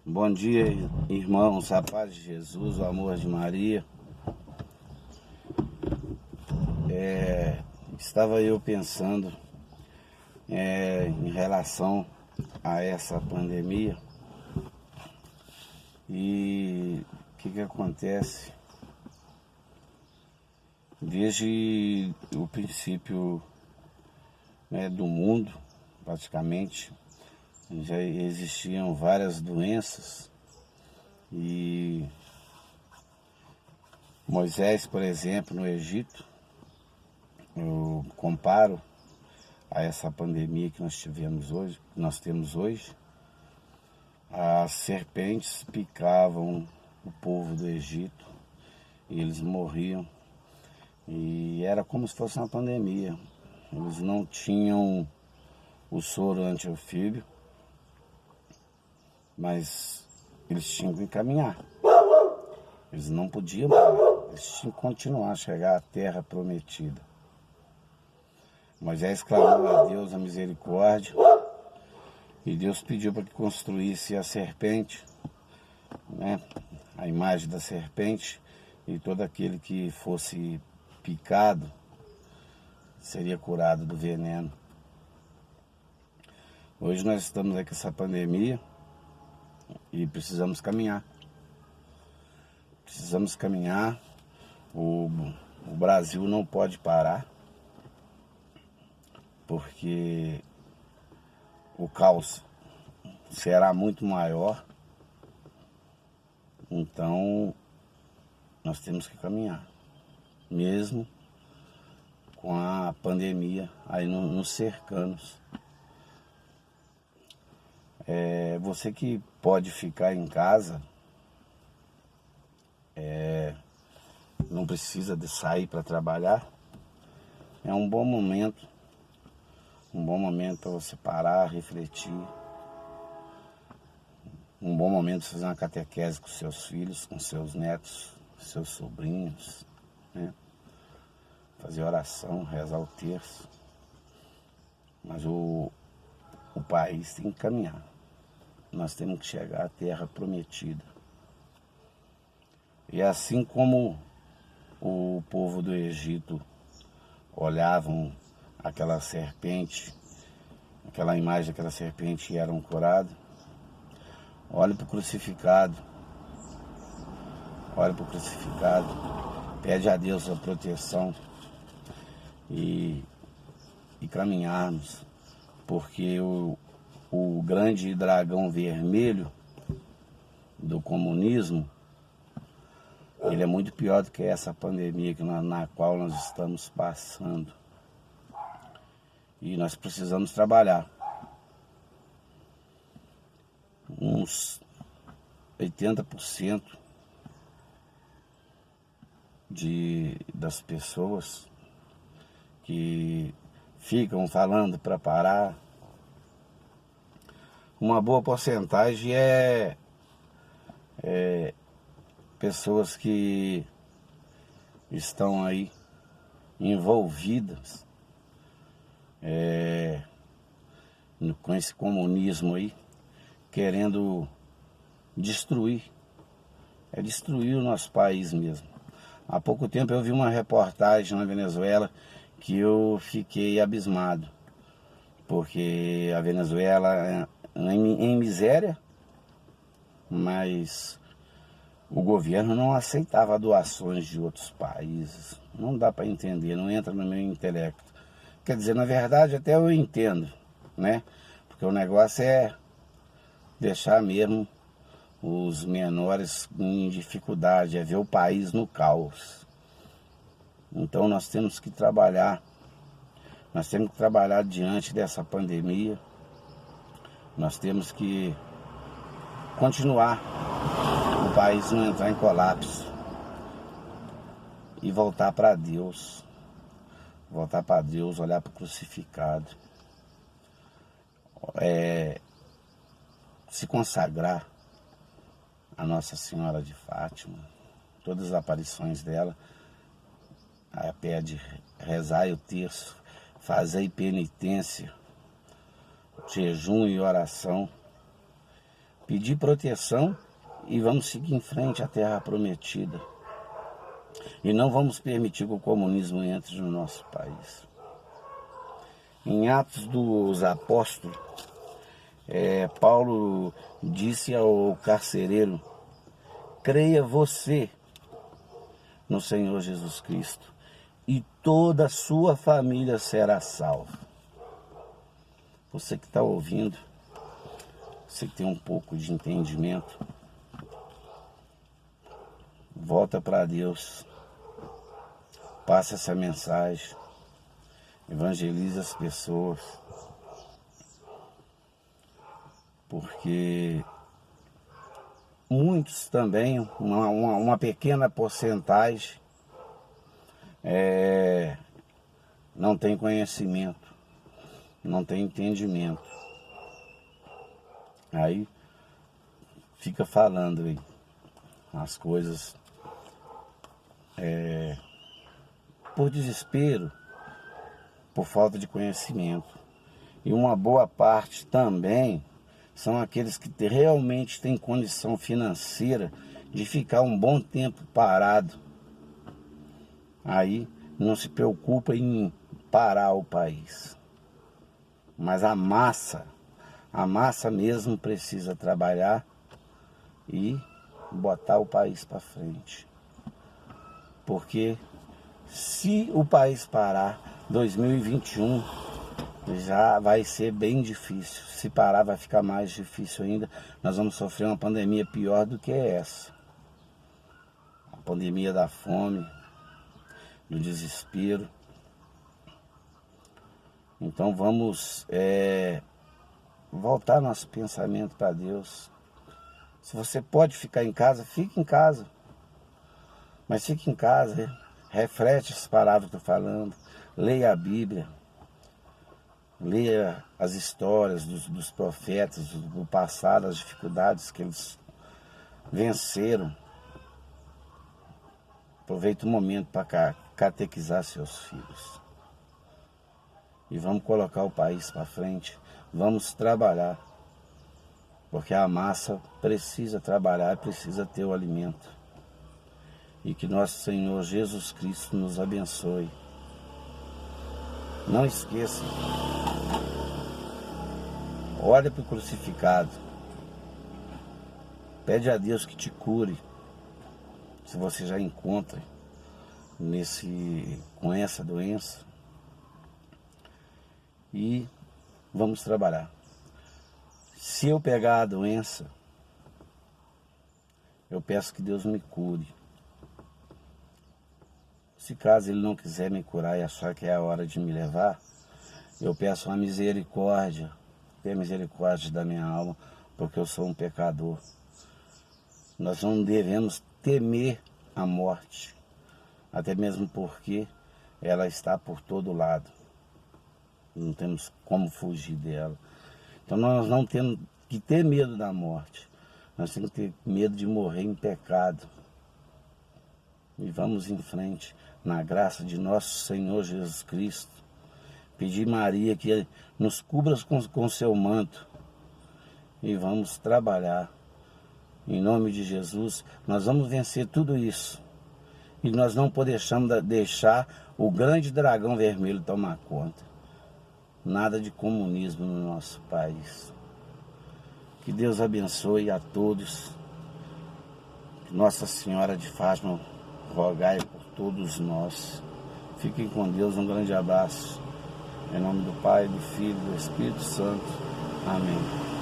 Bom dia, irmãos, a paz de Jesus, o amor de Maria. Estava eu pensando em relação a essa pandemia e o que acontece desde o princípio, do mundo, praticamente. Já existiam várias doenças e Moisés, por exemplo, no Egito, eu comparo a essa pandemia que nós temos hoje, as serpentes picavam o povo do Egito e eles morriam, e era como se fosse uma pandemia. Eles não tinham o soro antiofíbio, mas eles tinham que caminhar. Eles não podiam parar, eles tinham que continuar a chegar à terra prometida. Moisés clamou a Deus a misericórdia e Deus pediu para que construísse a serpente, a imagem da serpente, e todo aquele que fosse picado seria curado do veneno. Hoje nós estamos aí com essa pandemia e precisamos caminhar. Precisamos caminhar. O Brasil não pode parar, porque o caos será muito maior. Então nós temos que caminhar, mesmo com a pandemia aí nos cercando. Você que pode ficar em casa, não precisa de sair para trabalhar, é um bom momento para você parar, refletir, um bom momento para fazer uma catequese com seus filhos, com seus netos, seus sobrinhos, fazer oração, rezar o terço. Mas o país tem que caminhar. Nós temos que chegar à terra prometida. E assim como o povo do Egito olhavam aquela serpente, aquela imagem daquela serpente, e eram curados, olhe para o crucificado, pede a Deus a proteção e caminharmos, porque o grande dragão vermelho do comunismo, ele é muito pior do que essa pandemia na qual nós estamos passando. E nós precisamos trabalhar. Uns 80% das pessoas que ficam falando para parar, uma boa porcentagem é pessoas que estão aí envolvidas com esse comunismo aí, querendo destruir o nosso país mesmo. Há pouco tempo eu vi uma reportagem na Venezuela que eu fiquei abismado, porque a Venezuela é em miséria, mas o governo não aceitava doações de outros países. Não dá para entender, não entra no meu intelecto. Quer dizer, na verdade até eu entendo, porque o negócio é deixar mesmo os menores em dificuldade, é ver o país no caos. Então nós temos que trabalhar diante dessa pandemia. Nós temos que continuar, o país não entrar em colapso, e voltar para Deus, olhar para o crucificado, se consagrar a Nossa Senhora de Fátima, todas as aparições dela, pede, rezar o terço, fazer penitência, jejum e oração, pedir proteção e vamos seguir em frente à terra prometida. E não vamos permitir que o comunismo entre no nosso país. Em Atos dos Apóstolos, Paulo disse ao carcereiro: creia você no Senhor Jesus Cristo e toda a sua família será salva. Você que está ouvindo, você que tem um pouco de entendimento, volta para Deus, passa essa mensagem, evangeliza as pessoas, porque muitos também, uma pequena porcentagem, não tem conhecimento, não tem entendimento. Aí fica falando aí as coisas por desespero, por falta de conhecimento. E uma boa parte também são aqueles que realmente têm condição financeira de ficar um bom tempo parado. Aí não se preocupa em parar o país. Mas a massa mesmo precisa trabalhar e botar o país para frente. Porque se o país parar, 2021 já vai ser bem difícil. Se parar, vai ficar mais difícil ainda. Nós vamos sofrer uma pandemia pior do que essa. A pandemia da fome, do desespero. Então vamos voltar nosso pensamento para Deus. Se você pode ficar em casa, fique em casa. Mas fique em casa, reflete as palavras que eu estou falando. Leia a Bíblia. Leia as histórias dos profetas do passado, as dificuldades que eles venceram. Aproveite o momento para catequizar seus filhos. E vamos colocar o país para frente. Vamos trabalhar. Porque a massa precisa trabalhar, precisa ter o alimento. E que nosso Senhor Jesus Cristo nos abençoe. Não esqueça. Olha para o crucificado. Pede a Deus que te cure. Se você já encontra com essa doença. E vamos trabalhar. Se eu pegar a doença, eu peço que Deus me cure. Se caso Ele não quiser me curar e achar que é a hora de me levar, eu peço uma misericórdia. Tenha misericórdia da minha alma, porque eu sou um pecador. Nós não devemos temer a morte, até mesmo porque ela está por todo lado. Não temos como fugir dela. Então nós não temos que ter medo da morte. Nós temos que ter medo de morrer em pecado. E vamos em frente, na graça de nosso Senhor Jesus Cristo. Pedir Maria que nos cubra com seu manto. E vamos trabalhar. Em nome de Jesus, nós vamos vencer tudo isso. E nós não podemos deixar o grande dragão vermelho tomar conta. Nada de comunismo no nosso país. Que Deus abençoe a todos. Nossa Senhora de Fátima, rogai por todos nós. Fiquem com Deus, um grande abraço. Em nome do Pai, do Filho e do Espírito Santo. Amém.